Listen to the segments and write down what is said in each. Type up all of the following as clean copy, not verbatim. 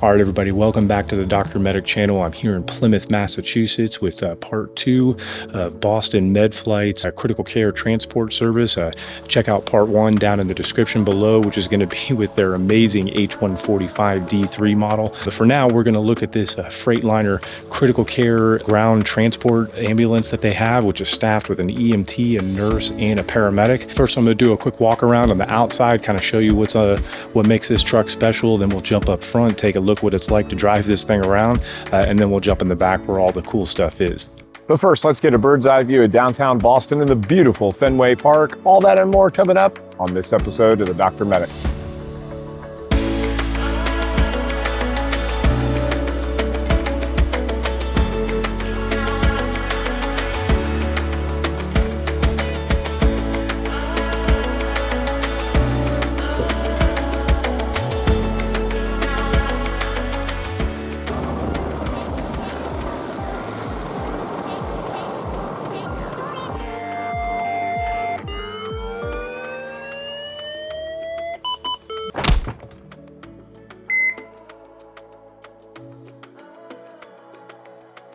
All right, everybody, welcome back to the Dr. Medic channel. I'm here in Plymouth, Massachusetts with part 2 of Boston MedFlight's critical care transport service. Check out part 1 down in the description below, which is going to be with their amazing H145D3 model. But for now, we're going to look at this Freightliner critical care ground transport ambulance that they have, which is staffed with an EMT, a nurse, and a paramedic. First, I'm going to do a quick walk around on the outside, kind of show you what makes this truck special. Then we'll jump up front, take a look what it's like to drive this thing around, and then we'll jump in the back where all the cool stuff is. But first, let's get a bird's eye view of downtown Boston and the beautiful Fenway Park. All that and more coming up on this episode of the Dr. Medic.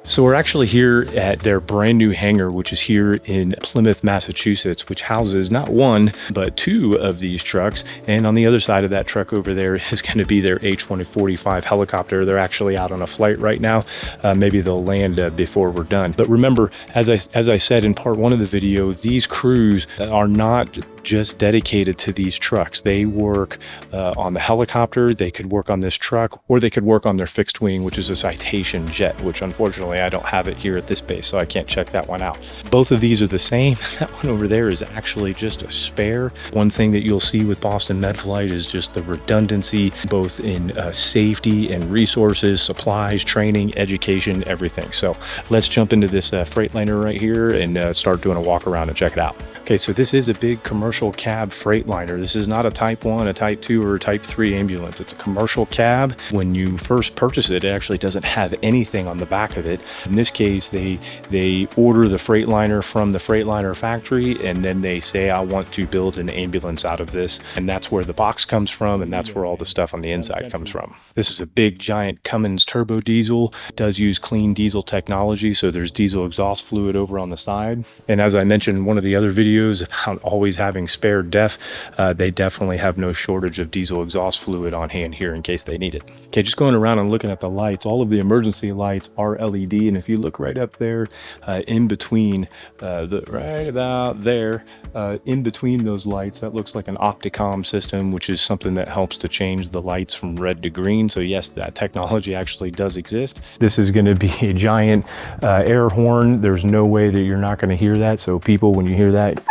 So we're actually here at their brand new hangar, which is here in Plymouth, Massachusetts, which houses not one, but 2 of these trucks. And on the other side of that truck over there is going to be their H145 helicopter. They're actually out on a flight right now. Maybe they'll land before we're done. But remember, as I said in part 1 of the video, these crews are not just dedicated to these trucks. They work on the helicopter, they could work on this truck, or they could work on their fixed wing, which is a Citation jet, which unfortunately I don't have it here at this base, so I can't check that one out. Both of these are the same. That one over there is actually just a spare. One thing that you'll see with Boston MedFlight is just the redundancy, both in safety and resources, supplies, training, education, everything. So let's jump into this Freightliner right here and start doing a walk around and check it out. Okay, so this is a big commercial cab Freightliner. This is not a Type 1, a Type 2, or a Type 3 ambulance. It's a commercial cab. When you first purchase it, it actually doesn't have anything on the back of it. In this case, they order the Freightliner from the Freightliner factory, and then they say, I want to build an ambulance out of this. And that's where the box comes from, and that's where all the stuff on the inside comes from. This is a big, giant Cummins turbo diesel. It does use clean diesel technology, so there's diesel exhaust fluid over on the side. And as I mentioned in one of the other videos about always having spare DEF, they definitely have no shortage of diesel exhaust fluid on hand here in case they need it. Okay, just going around and looking at the lights, all of the emergency lights are LED, and if you look right up there in between right about there in between those lights, that looks like an Opticom system, which is something that helps to change the lights from red to green. So yes, that technology actually does exist. This is going to be a giant air horn. There's no way that you're not going to hear that. So people, when you hear that,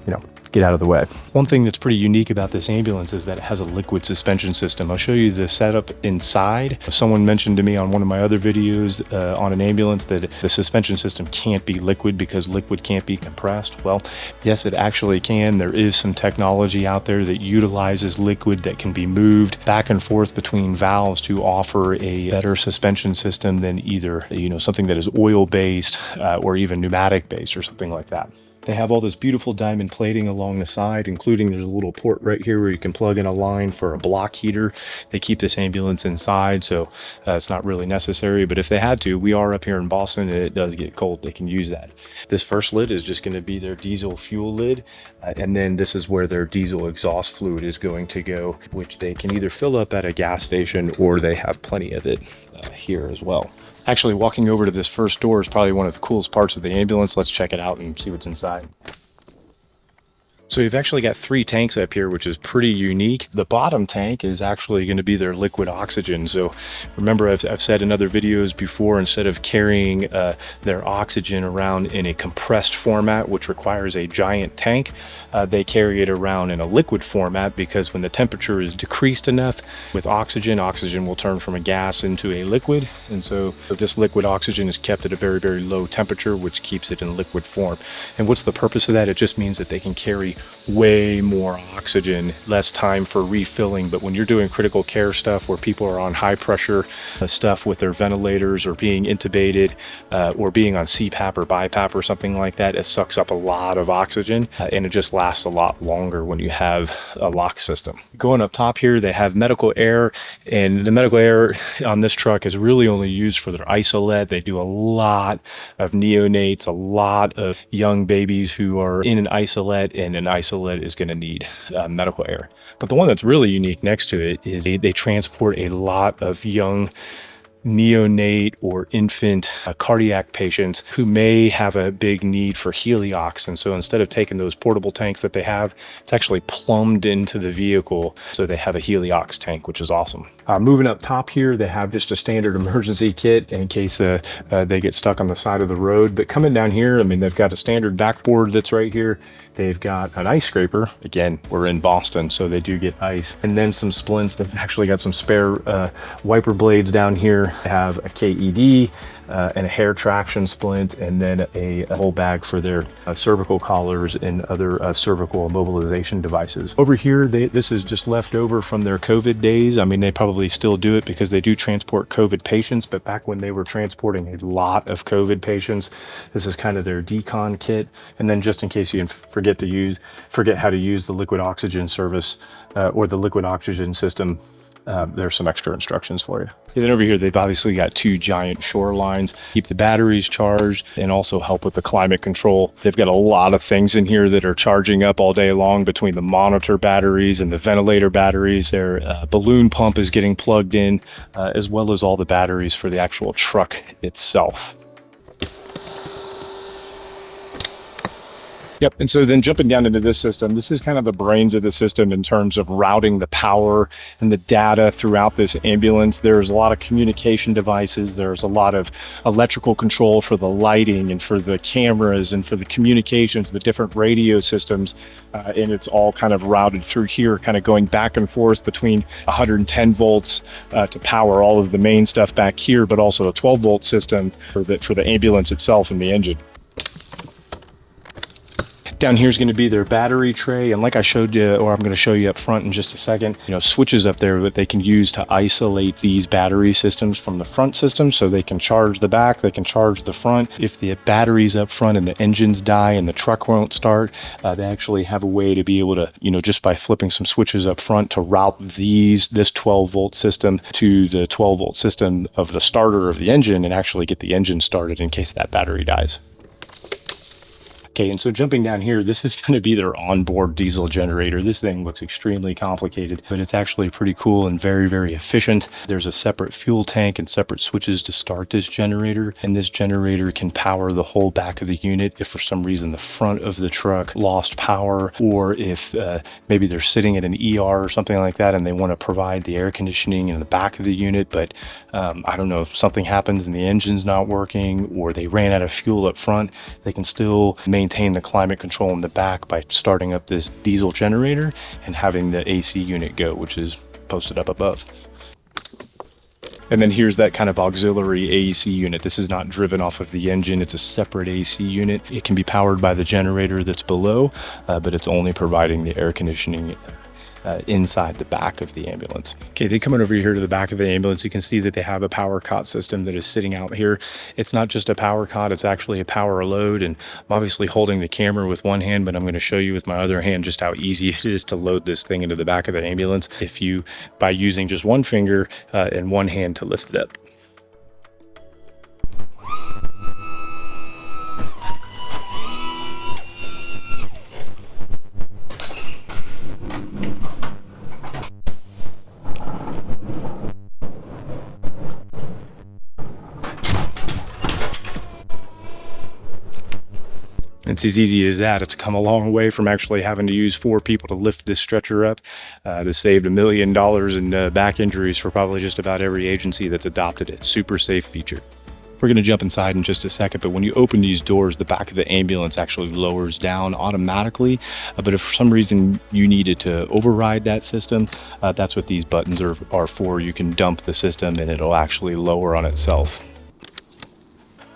you know, get out of the way. One thing that's pretty unique about this ambulance is that it has a liquid suspension system. I'll show you the setup inside. Someone mentioned to me on one of my other videos on an ambulance that the suspension system can't be liquid because liquid can't be compressed. Well, yes, it actually can. There is some technology out there that utilizes liquid that can be moved back and forth between valves to offer a better suspension system than either, something that is oil-based or even pneumatic-based or something like that. They have all this beautiful diamond plating along the side, including there's a little port right here where you can plug in a line for a block heater. They keep this ambulance inside, so it's not really necessary, but if they had to, we are up here in Boston and it does get cold, they can use that. This first lid is just going to be their diesel fuel lid, and then this is where their diesel exhaust fluid is going to go, which they can either fill up at a gas station or they have plenty of it here as well. Actually, walking over to this first door is probably one of the coolest parts of the ambulance. Let's check it out and see what's inside. So you've actually got 3 tanks up here, which is pretty unique. The bottom tank is actually going to be their liquid oxygen. So remember, I've said in other videos before, instead of carrying their oxygen around in a compressed format, which requires a giant tank, they carry it around in a liquid format, because when the temperature is decreased enough with oxygen, oxygen will turn from a gas into a liquid. And so this liquid oxygen is kept at a very, very low temperature, which keeps it in liquid form. And what's the purpose of that? It just means that they can carry way more oxygen, less time for refilling. But when you're doing critical care stuff where people are on high pressure stuff with their ventilators or being intubated or being on CPAP or BiPAP or something like that, it sucks up a lot of oxygen and it just lasts a lot longer when you have a lock system. Going up top here, they have medical air, and the medical air on this truck is really only used for their isolate. They do a lot of neonates, a lot of young babies who are in an isolate, and an isolate is going to need medical air. But the one that's really unique next to it is they transport a lot of young neonate or infant cardiac patients who may have a big need for heliox. And so instead of taking those portable tanks that they have, it's actually plumbed into the vehicle. So they have a heliox tank, which is awesome. Moving up top here, they have just a standard emergency kit in case they get stuck on the side of the road. But coming down here, I mean, they've got a standard backboard that's right here. They've got an ice scraper. Again, we're in Boston, so they do get ice. And then some splints. They've actually got some spare wiper blades down here. They have a KED and a hair traction splint, and then a whole bag for their cervical collars and other cervical immobilization devices. Over here, this is just left over from their COVID days. I mean, they probably still do it because they do transport COVID patients, but back when they were transporting a lot of COVID patients, this is kind of their decon kit. And then just in case you forget how to use the liquid oxygen service or the liquid oxygen system, there's some extra instructions for you. And then over here, they've obviously got two giant shore lines, keep the batteries charged and also help with the climate control. They've got a lot of things in here that are charging up all day long between the monitor batteries and the ventilator batteries. Their balloon pump is getting plugged in, as well as all the batteries for the actual truck itself. Yep, and so then jumping down into this system, this is kind of the brains of the system in terms of routing the power and the data throughout this ambulance. There's a lot of communication devices. There's a lot of electrical control for the lighting and for the cameras and for the communications, the different radio systems, and it's all kind of routed through here, kind of going back and forth between 110 volts to power all of the main stuff back here, but also a 12-volt system for the ambulance itself and the engine. Down here is going to be their battery tray, and like I showed you, or I'm going to show you up front in just a second, switches up there that they can use to isolate these battery systems from the front system, so they can charge the back, they can charge the front. If the batteries up front and the engines die and the truck won't start, they actually have a way to be able to, just by flipping some switches up front, to route this 12-volt system to the 12-volt system of the starter of the engine and actually get the engine started in case that battery dies. Okay, and so jumping down here, this is going to be their onboard diesel generator. This thing looks extremely complicated, but it's actually pretty cool and very, very efficient. There's a separate fuel tank and separate switches to start this generator, and this generator can power the whole back of the unit if for some reason the front of the truck lost power, or if maybe they're sitting at an ER or something like that and they want to provide the air conditioning in the back of the unit, but I don't know, if something happens and the engine's not working or they ran out of fuel up front, they can still maintain the climate control in the back by starting up this diesel generator and having the AC unit go, which is posted up above. And then here's that kind of auxiliary AC unit. This is not driven off of the engine. It's a separate AC unit. It can be powered by the generator that's below, but it's only providing the air conditioning inside the back of the ambulance. Okay, they come over here to the back of the ambulance. You can see that they have a power cot system that is sitting out here. It's not just a power cot, it's actually a power load, and I'm obviously holding the camera with one hand, but I'm going to show you with my other hand just how easy it is to load this thing into the back of the ambulance by using just one finger and one hand to lift it up. It's as easy as that. It's come a long way from actually having to use 4 people to lift this stretcher up. This saved $1 million in back injuries for probably just about every agency that's adopted it. Super safe feature. We're going to jump inside in just a second, but when you open these doors, the back of the ambulance actually lowers down automatically. But if for some reason you needed to override that system, that's what these buttons are for. You can dump the system and it'll actually lower on itself.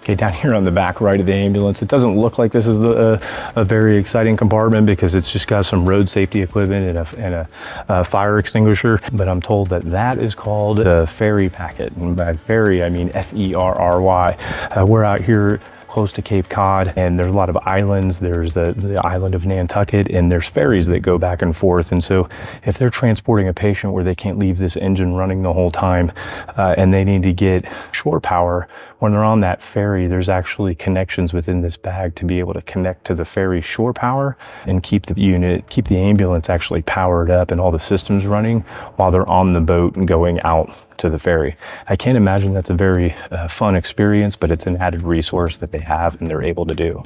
Okay, down here on the back right of the ambulance, it doesn't look like this is a very exciting compartment because it's just got some road safety equipment and a fire extinguisher, but I'm told that that is called the ferry packet. And by ferry, I mean F-E-R-R-Y. We're out here close to Cape Cod, and there's a lot of islands. There's the island of Nantucket, and there's ferries that go back and forth. And so if they're transporting a patient where they can't leave this engine running the whole time, and they need to get shore power, when they're on that ferry, there's actually connections within this bag to be able to connect to the ferry shore power and keep the ambulance actually powered up and all the systems running while they're on the boat and going out to the ferry. I can't imagine that's a very fun experience, but it's an added resource that they have and they're able to do.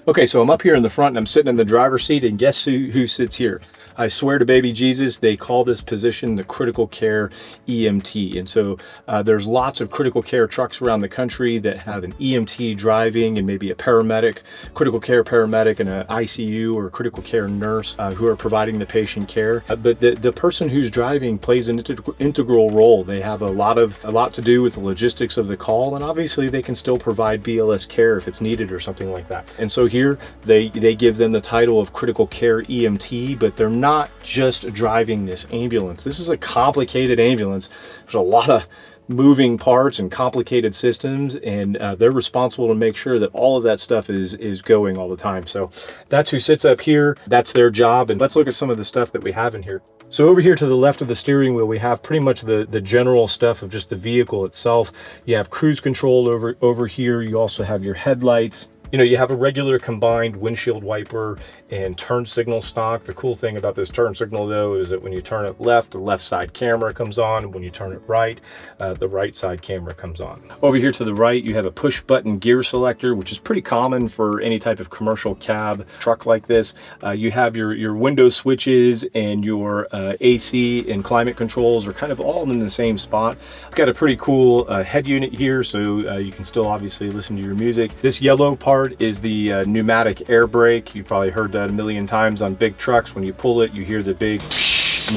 Okay, so I'm up here in the front and I'm sitting in the driver's seat, and guess who sits here? I swear to baby Jesus, they call this position the critical care EMT. And so there's lots of critical care trucks around the country that have an EMT driving and maybe a paramedic, critical care paramedic, and an ICU or critical care nurse who are providing the patient care. But the person who's driving plays an integral role. They have a lot to do with the logistics of the call, and obviously they can still provide BLS care if it's needed or something like that. And so here they give them the title of critical care EMT, but they're not just driving this ambulance. This is a complicated ambulance. There's a lot of moving parts and complicated systems, and they're responsible to make sure that all of that stuff is going all the time. So that's who sits up here. That's their job. And let's look at some of the stuff that we have in here. So over here to the left of the steering wheel, we have pretty much the general stuff of just the vehicle itself. You have cruise control over here. You also have your headlights. You know, you have a regular combined windshield wiper and turn signal stock. The cool thing about this turn signal though is that when you turn it left, the left side camera comes on. When you turn it right, the right side camera comes on. Over here to the right, you have a push button gear selector, which is pretty common for any type of commercial cab truck like this. You have your window switches and your AC and climate controls are kind of all in the same spot. It's got a pretty cool head unit here, so you can still obviously listen to your music. This yellow part is the pneumatic air brake. You've probably heard that a million times on big trucks. When you pull it, you hear the big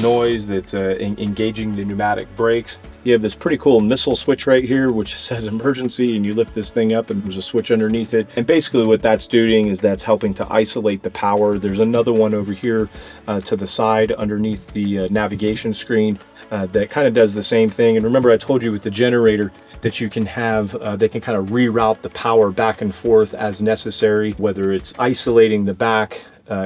noise that's engaging the pneumatic brakes. You have this pretty cool missile switch right here, which says emergency, and you lift this thing up and there's a switch underneath it. And basically what that's doing is that's helping to isolate the power. There's another one over here to the side underneath the navigation screen that kind of does the same thing. And remember, I told you with the generator that you can have, they can kind of reroute the power back and forth as necessary, whether it's isolating the back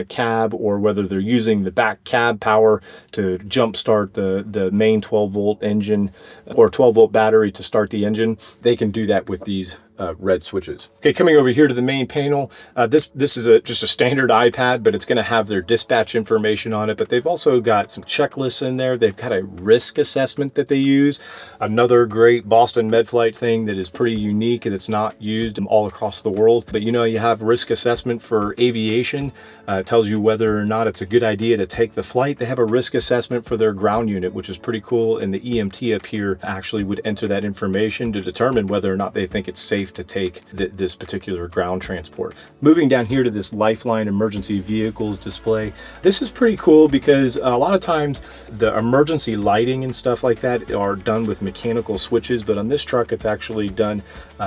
cab or whether they're using the back cab power to jump start the main 12-volt engine or 12-volt battery to start the engine. They can do that with these red switches. Okay, coming over here to the main panel, this is just a standard iPad, but it's going to have their dispatch information on it. But they've also got some checklists in there. They've got a risk assessment that they use. Another great Boston MedFlight thing that is pretty unique and it's not used all across the world. But you know, you have risk assessment for aviation. It tells you whether or not it's a good idea to take the flight. They have a risk assessment for their ground unit, which is pretty cool. And the EMT up here actually would enter that information to determine whether or not they think it's safe to take this particular ground transport. Moving down here to this Lifeline emergency vehicles display. This is pretty cool because a lot of times the emergency lighting and stuff like that are done with mechanical switches, but on this truck it's actually done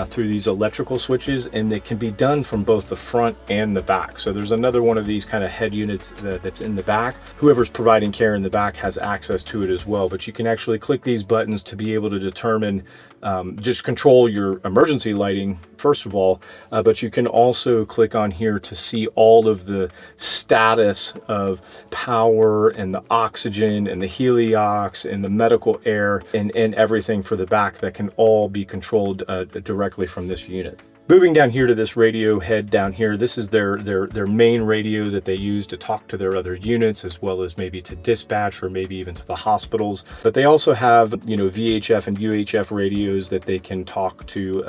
through these electrical switches, and they can be done from both the front and the back. So there's another one of these kind of head units that's in the back. Whoever's providing care in the back has access to it as well, but you can actually click these buttons to be able to determine just control your emergency lighting first of all, but you can also click on here to see all of the status of power and the oxygen and the heliox and the medical air and everything for the back that can all be controlled directly from this unit. Moving down here to this radio head down here, this is their main radio that they use to talk to their other units, as well as maybe to dispatch or maybe even to the hospitals. But they also have, you know, VHF and UHF radios that they can talk to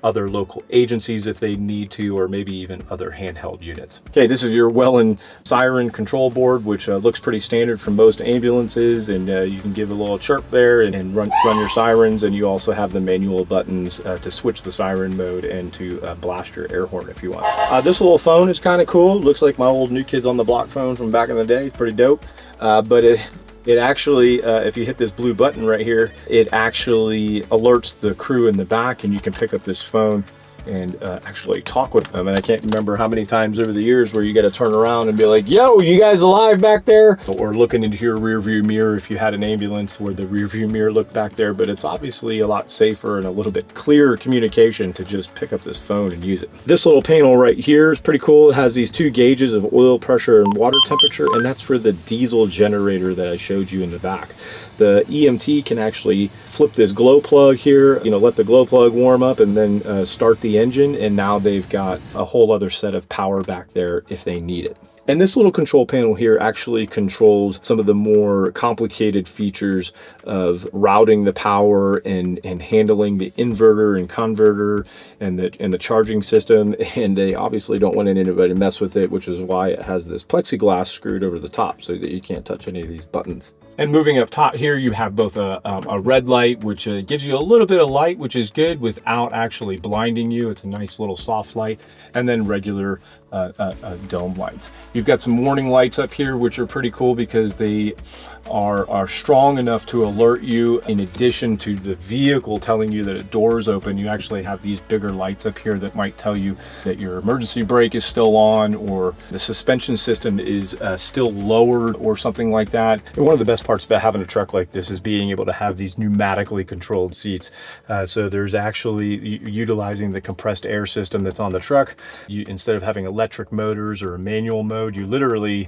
other local agencies if they need to, or maybe even other handheld units. Okay, this is your Welland siren control board, which looks pretty standard for most ambulances, and you can give a little chirp there and run your sirens, and you also have the manual buttons to switch the siren mode and to blast your air horn if you want. This little phone is kind of cool. Looks like my old New Kids on the Block phone from back in the day. It's pretty dope. But it actually, if you hit this blue button right here, it actually alerts the crew in the back, and you can pick up this phone and actually talk with them. And I can't remember how many times over the years where you got to turn around and be like, yo, you guys alive back there? Or looking into your rear view mirror if you had an ambulance where the rear view mirror looked back there. But it's obviously a lot safer and a little bit clearer communication to just pick up this phone and use it. This little panel right here is pretty cool. It has these 2 gauges of oil pressure and water temperature, and that's for the diesel generator that I showed you in the back. The EMT can actually flip this glow plug here, let the glow plug warm up and then start the engine, and now they've got a whole other set of power back there if they need it. And this little control panel here actually controls some of the more complicated features of routing the power and handling the inverter and converter and the charging system. And they obviously don't want anybody to mess with it, which is why it has this plexiglass screwed over the top so that you can't touch any of these buttons. And moving up top here, you have both a red light, which gives you a little bit of light, which is good without actually blinding you. It's a nice little soft light, and then regular dome lights. You've got some warning lights up here, which are pretty cool because they are strong enough to alert you. In addition to the vehicle telling you that a door is open, you actually have these bigger lights up here that might tell you that your emergency brake is still on, or the suspension system is still lowered, or something like that. And one of the best parts about having a truck like this is being able to have these pneumatically controlled seats. So there's actually utilizing the compressed air system that's on the truck. Instead of having electric motors or a manual mode, you literally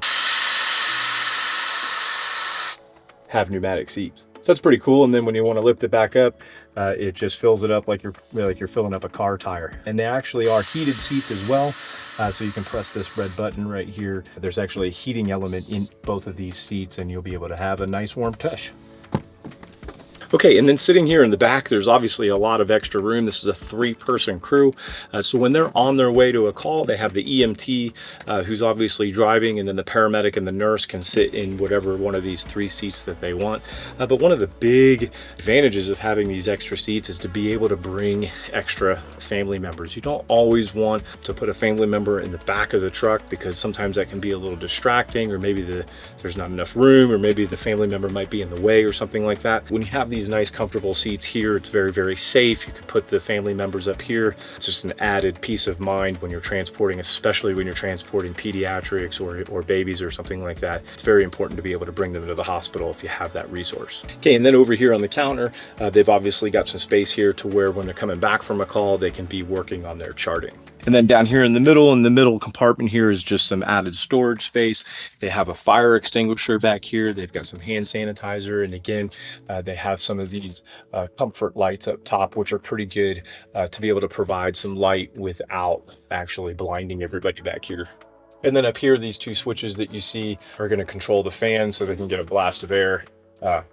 have pneumatic seats. So that's pretty cool. And then when you want to lift it back up, it just fills it up like you're filling up a car tire. And they actually are heated seats as well. So you can press this red button right here. There's actually a heating element in both of these seats, and you'll be able to have a nice warm tush. Okay, and then sitting here in the back, there's obviously a lot of extra room. This is a 3-person crew. So when they're on their way to a call, they have the EMT who's obviously driving, and then the paramedic and the nurse can sit in whatever one of these 3 seats that they want. But one of the big advantages of having these extra seats is to be able to bring extra family members. You don't always want to put a family member in the back of the truck because sometimes that can be a little distracting, or maybe there's not enough room, or maybe the family member might be in the way or something like that. When you have these nice comfortable seats here, it's very, very safe. You can put the family members up here. It's just an added peace of mind when you're transporting, especially when you're transporting pediatrics or babies or something like that. It's very important to be able to bring them to the hospital if you have that resource. Okay, and then over here on the counter, they've obviously got some space here to where when they're coming back from a call, they can be working on their charting. And then down here in the middle compartment here is just some added storage space. They have a fire extinguisher back here. They've got some hand sanitizer. And again, they have some of these comfort lights up top, which are pretty good to be able to provide some light without actually blinding everybody back here. And then up here, these 2 switches that you see are going to control the fan so they can get a blast of air. Man,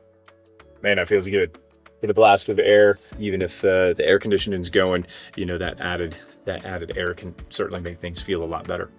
that feels good. Get a blast of air, even if the air conditioning is going, that added air can certainly make things feel a lot better.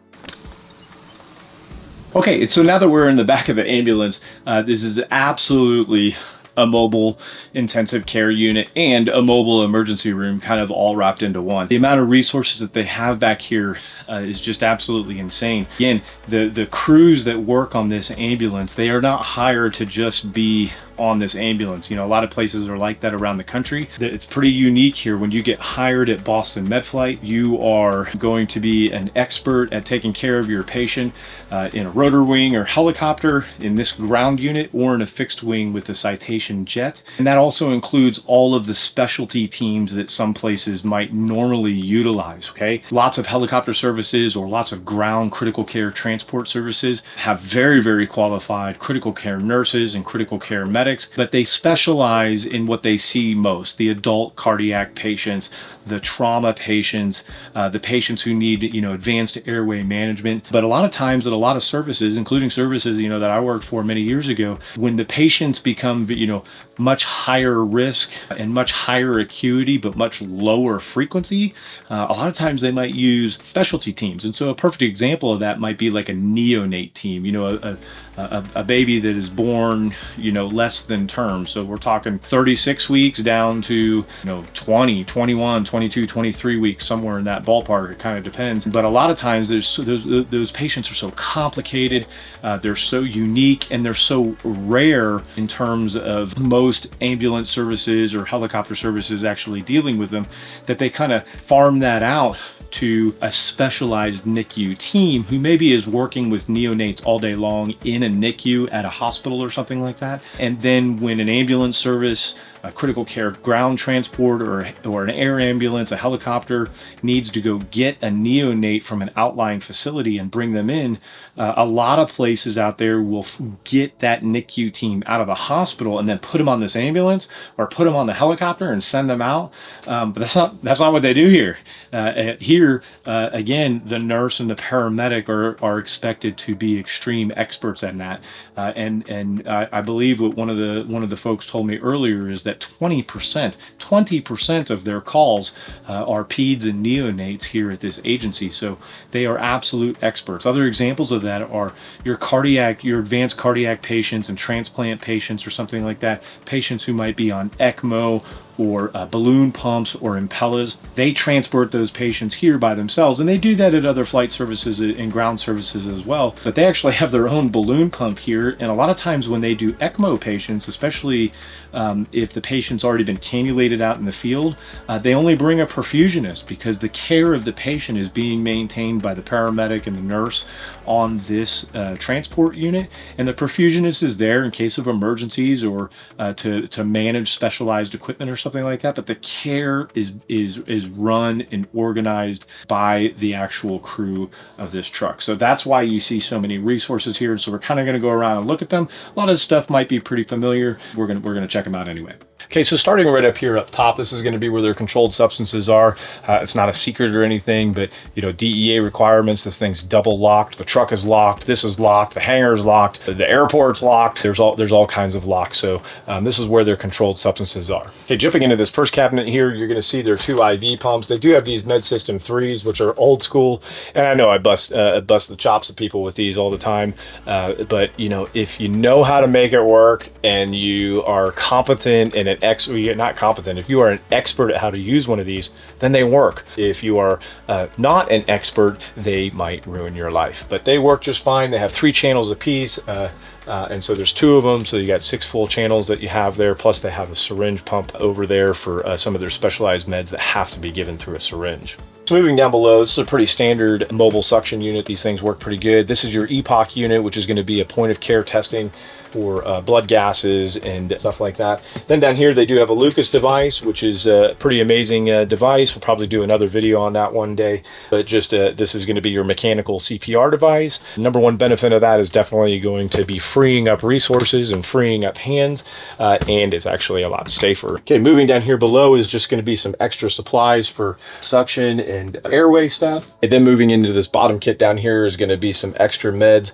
Okay, so now that we're in the back of the ambulance, this is absolutely a mobile intensive care unit and a mobile emergency room kind of all wrapped into one. The amount of resources that they have back here is just absolutely insane. Again, the crews that work on this ambulance, they are not hired to just be on this ambulance. A lot of places are like that around the country. It's pretty unique here. When you get hired at Boston MedFlight, you are going to be an expert at taking care of your patient in a rotor wing or helicopter, in this ground unit, or in a fixed wing with a Citation jet. And that also includes all of the specialty teams that some places might normally utilize, okay? Lots of helicopter services or lots of ground critical care transport services have very, very qualified critical care nurses and critical care medics, but they specialize in what they see most: the adult cardiac patients, the trauma patients, the patients who need, advanced airway management. But a lot of times at a lot of services, including services, that I worked for many years ago, when the patients become, much higher risk and much higher acuity, but much lower frequency, a lot of times they might use specialty teams. And so a perfect example of that might be like a neonate team, a baby that is born, less than term. So we're talking 36 weeks down to, 20, 21, 22, 23 weeks, somewhere in that ballpark. It kind of depends. But a lot of times those patients are so complicated, they're so unique, and they're so rare in terms of most ambulance services or helicopter services actually dealing with them, that they kind of farm that out to a specialized NICU team who maybe is working with neonates all day long in a NICU at a hospital or something like that. And then when an ambulance service, a critical care ground transport, or an air ambulance, a helicopter needs to go get a neonate from an outlying facility and bring them in, a lot of places out there will get that NICU team out of the hospital and then put them on this ambulance or put them on the helicopter and send them out. But that's not what they do here. Here, again, the nurse and the paramedic are expected to be extreme experts at that. And I believe what one of the folks told me earlier is that 20% of their calls are peds and neonates here at this agency. So they are absolute experts. Other examples of that are your advanced cardiac patients and transplant patients or something like that, patients who might be on ECMO or balloon pumps or Impellas. They transport those patients here by themselves, and they do that at other flight services and ground services as well. But they actually have their own balloon pump here, and a lot of times when they do ECMO patients, especially if the patient's already been cannulated out in the field, they only bring a perfusionist because the care of the patient is being maintained by the paramedic and the nurse on this transport unit, and the perfusionist is there in case of emergencies or to manage specialized equipment or something like that. But the care is run and organized by the actual crew of this truck. So that's why you see so many resources here. So we're kind of going to go around and look at them. A lot of this stuff might be pretty familiar. We're gonna check them out anyway. Okay, so starting right up here up top, this is going to be where their controlled substances are. It's not a secret or anything, but DEA requirements. This thing's double locked. The truck is locked. This is locked. The hangar is locked. The airport's locked. There's all kinds of locks. So this is where their controlled substances are. Okay, jumping into this first cabinet here, you're going to see their 2 IV pumps. They do have these Med System 3s, which are old school, and I know I bust the chops of people with these all the time. But if you know how to make it work and you are competent and if you are an expert at how to use one of these, then they work. If you are not an expert, they might ruin your life, but they work just fine. They have 3 channels apiece, and so there's 2 of them, so you got 6 full channels that you have there, plus they have a syringe pump over there for some of their specialized meds that have to be given through a syringe. So moving down below, this is a pretty standard mobile suction unit. These things work pretty good. This is your EPOC unit, which is going to be a point of care testing for blood gases and stuff like that. Then down here, they do have a Lucas device, which is a pretty amazing device. We'll probably do another video on that one day, but just this is going to be your mechanical CPR device. Number one benefit of that is definitely going to be freeing up resources and freeing up hands, and it's actually a lot safer. Okay, moving down here below is just going to be some extra supplies for suction and airway stuff. And then moving into this bottom kit down here is going to be some extra meds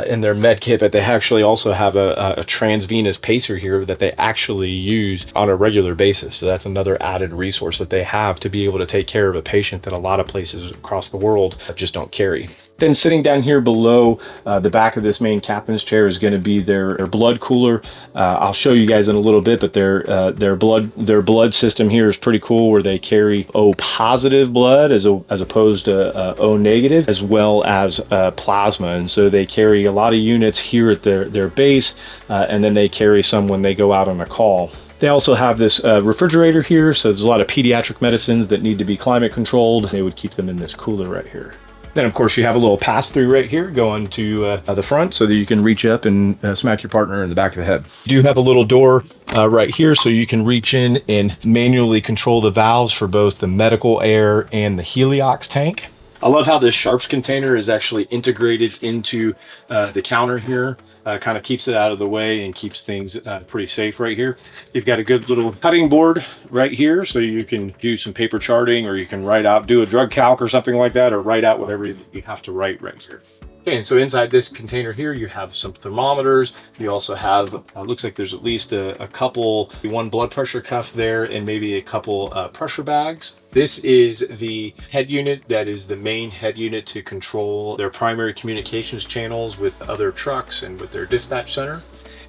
in their med kit, but they actually also have a transvenous pacer here that they actually use on a regular basis. So that's another added resource that they have to be able to take care of a patient that a lot of places across the world just don't carry. Then sitting down here below the back of this main captain's chair is going to be their blood cooler. I'll show you guys in a little bit, but their blood system here is pretty cool, where they carry O positive blood as opposed to O negative, as well as plasma. And so they carry a lot of units here at their base, and then they carry some when they go out on a call. They also have this refrigerator here, so there's a lot of pediatric medicines that need to be climate controlled. They would keep them in this cooler right here. Then, of course, you have a little pass-through right here going to the front so that you can reach up and smack your partner in the back of the head. You do have a little door right here so you can reach in and manually control the valves for both the medical air and the heliox tank. I love how this sharps container is actually integrated into the counter here. Kind of keeps it out of the way and keeps things pretty safe right here. You've got a good little cutting board right here, so you can do some paper charting, or you can do a drug calc or something like that, or write out whatever you have to write right here. Okay, and so inside this container here, you have some thermometers. You also have, looks like there's at least a couple, one blood pressure cuff there, and maybe a couple pressure bags. This is the head unit. That is the main head unit to control their primary communications channels with other trucks and with their dispatch center.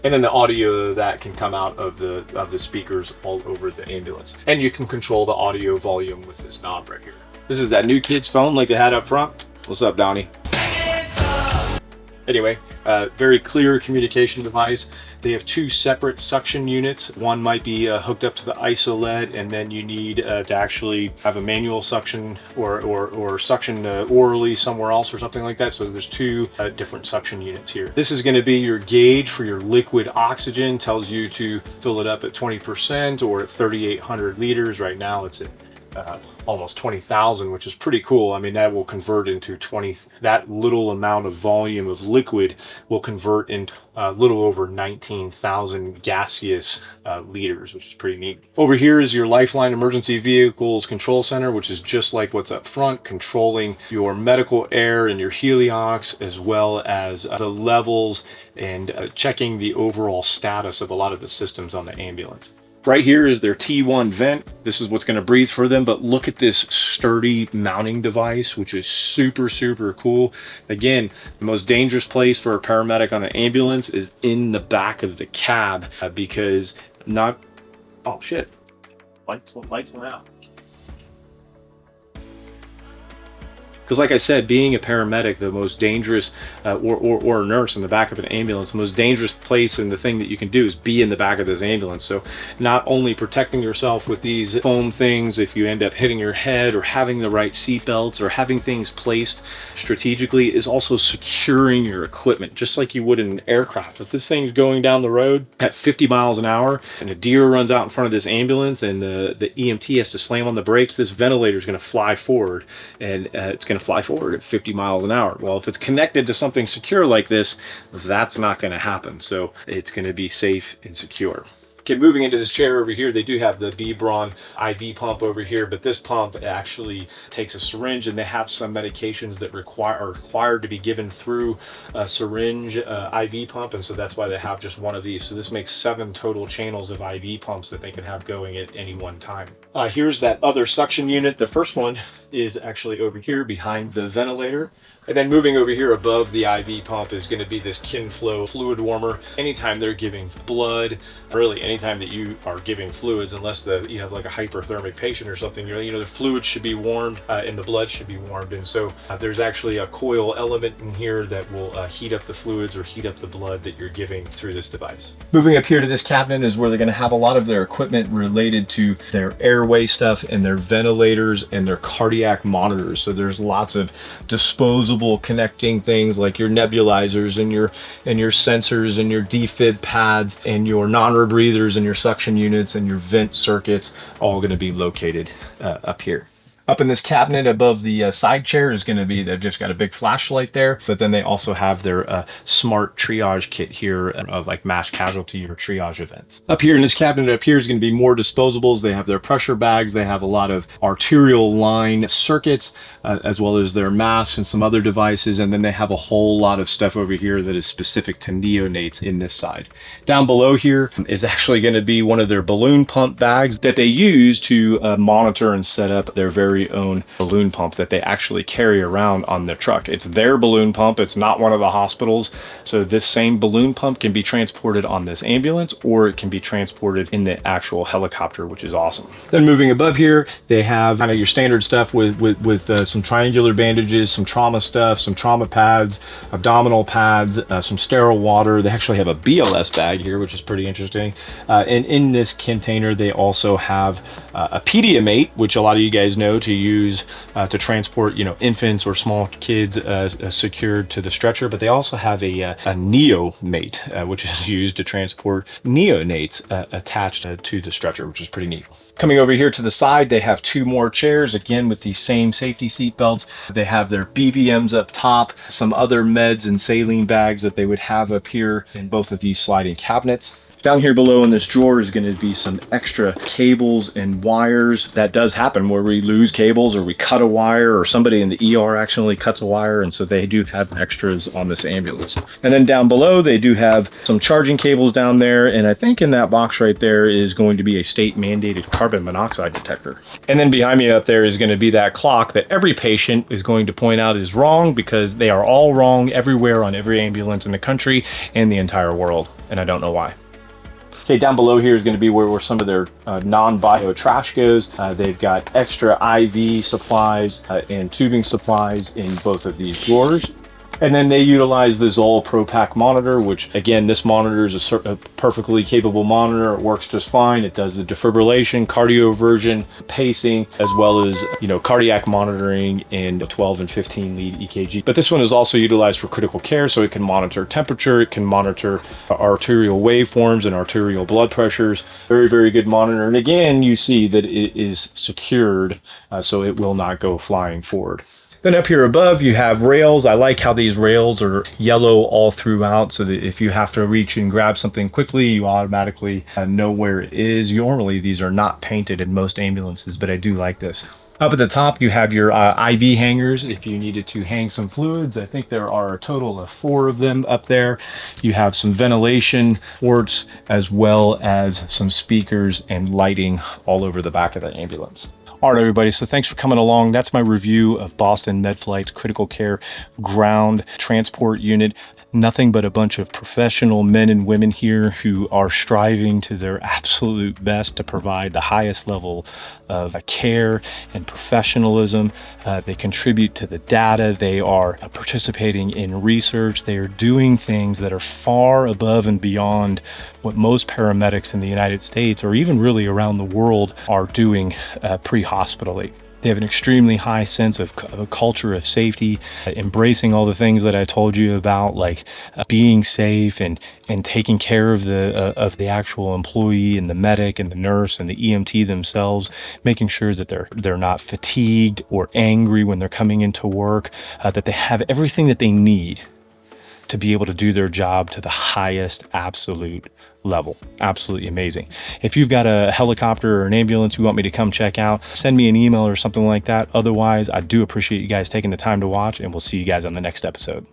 And then the audio that can come out of the speakers all over the ambulance. And you can control the audio volume with this knob right here. This is that new kid's phone like they had up front. What's up, Donnie? Anyway, very clear communication device. They have two separate suction units. One might be hooked up to the isoled, and then you need to actually have a manual suction or suction orally somewhere else or something like that. So there's two different suction units here. This is going to be your gauge for your liquid oxygen. Tells you to fill it up at 20% or at 3,800 liters. Right now it's at almost 20,000, which is pretty cool. I mean, that will convert into that little amount of volume of liquid will convert into a little over 19,000 gaseous liters, which is pretty neat. Over here is your Lifeline Emergency Vehicles Control Center, which is just like what's up front, controlling your medical air and your heliox, as well as the levels and checking the overall status of a lot of the systems on the ambulance. Right here is their T1 vent. This is what's going to breathe for them, but look at this sturdy mounting device, which is super, super cool. Again, the most dangerous place for a paramedic on an ambulance is in the back of the cab because oh shit, lights went out. Because like I said, being a paramedic, the most dangerous, or a nurse in the back of an ambulance, the most dangerous place and the thing that you can do is be in the back of this ambulance. So not only protecting yourself with these foam things if you end up hitting your head, or having the right seat belts, or having things placed strategically, is also securing your equipment, just like you would in an aircraft. If this thing's going down the road at 50 miles an hour and a deer runs out in front of this ambulance and the EMT has to slam on the brakes, this ventilator is going to fly forward, and it's going to fly forward at 50 miles an hour. Well, if it's connected to something secure like this, that's not going to happen. So it's going to be safe and secure. Okay, moving into this chair over here, they do have the B-Bron IV pump over here, but this pump actually takes a syringe, and they have some medications that are required to be given through a syringe IV pump, and so that's why they have just one of these. So this makes 7 total channels of IV pumps that they can have going at any one time. Here's that other suction unit. The first one is actually over here behind the ventilator. And then moving over here above the IV pump is going to be this Kinflow fluid warmer. Anytime they're giving blood, really anytime that you are giving fluids, unless you have like a hyperthermic patient or something, the fluid should be warmed and the blood should be warmed. And so there's actually a coil element in here that will heat up the fluids or heat up the blood that you're giving through this device. Moving up here to this cabinet is where they're going to have a lot of their equipment related to their airway stuff and their ventilators and their cardiac monitors. So there's lots of disposable connecting things like your nebulizers and your sensors and your defib pads and your non-rebreathers and your suction units and your vent circuits, all going to be located up here. Up in this cabinet above the side chair is going to be, they've just got a big flashlight there, but then they also have their smart triage kit here of like mass casualty or triage events. Up here in this cabinet up here is going to be more disposables. They have their pressure bags. They have a lot of arterial line circuits, as well as their masks and some other devices. And then they have a whole lot of stuff over here that is specific to neonates in this side. Down below here is actually going to be one of their balloon pump bags that they use to monitor and set up their very own balloon pump that they actually carry around on their truck. It's their balloon pump. It's not one of the hospitals. So this same balloon pump can be transported on this ambulance, or it can be transported in the actual helicopter, which is awesome. Then moving above here, they have kind of your standard stuff with some triangular bandages, some trauma stuff, some trauma pads, abdominal pads, some sterile water. They actually have a BLS bag here, which is pretty interesting. And in this container, they also have a Pediamate, which a lot of you guys know to use to transport, infants or small kids secured to the stretcher. But they also have a Neomate, which is used to transport neonates attached to the stretcher, which is pretty neat. Coming over here to the side, they have 2 more chairs, again with the same safety seat belts. They have their BVMs up top, some other meds and saline bags that they would have up here in both of these sliding cabinets. Down here below in this drawer is going to be some extra cables and wires. That does happen where we lose cables or we cut a wire or somebody in the ER actually cuts a wire, and so they do have extras on this ambulance. And then down below they do have some charging cables down there, and I think in that box right there is going to be a state mandated carbon monoxide detector. And then behind me up there is going to be that clock that every patient is going to point out is wrong, because they are all wrong everywhere on every ambulance in the country and the entire world, and I don't know why. Okay, down below here is going to be where some of their non-bio trash goes. They've got extra IV supplies and tubing supplies in both of these drawers. And then they utilize the Zoll ProPack monitor, which again, this monitor is a perfectly capable monitor. It works just fine. It does the defibrillation, cardioversion, pacing, as well as, cardiac monitoring and 12 and 15 lead EKG. But this one is also utilized for critical care, so it can monitor temperature, it can monitor arterial waveforms and arterial blood pressures. Very, very good monitor. And again, you see that it is secured, so it will not go flying forward. Then up here above, you have rails. I like how these rails are yellow all throughout, so that if you have to reach and grab something quickly, you automatically know where it is. Normally, these are not painted in most ambulances, but I do like this. Up at the top, you have your IV hangers if you needed to hang some fluids. I think there are a total of 4 of them up there. You have some ventilation ports, as well as some speakers and lighting all over the back of the ambulance. All right, everybody, so thanks for coming along. That's my review of Boston MedFlight's critical care ground transport unit. Nothing but a bunch of professional men and women here who are striving to their absolute best to provide the highest level of care and professionalism. They contribute to the data. They are participating in research. They are doing things that are far above and beyond what most paramedics in the United States, or even really around the world, are doing pre-hospitally. They have an extremely high sense of a culture of safety, embracing all the things that I told you about, like being safe and taking care of the actual employee and the medic and the nurse and the EMT themselves, making sure that they're not fatigued or angry when they're coming into work, that they have everything that they need to be able to do their job to the highest absolute level. Absolutely amazing. If you've got a helicopter or an ambulance you want me to come check out, send me an email or something like that. Otherwise, I do appreciate you guys taking the time to watch, and we'll see you guys on the next episode.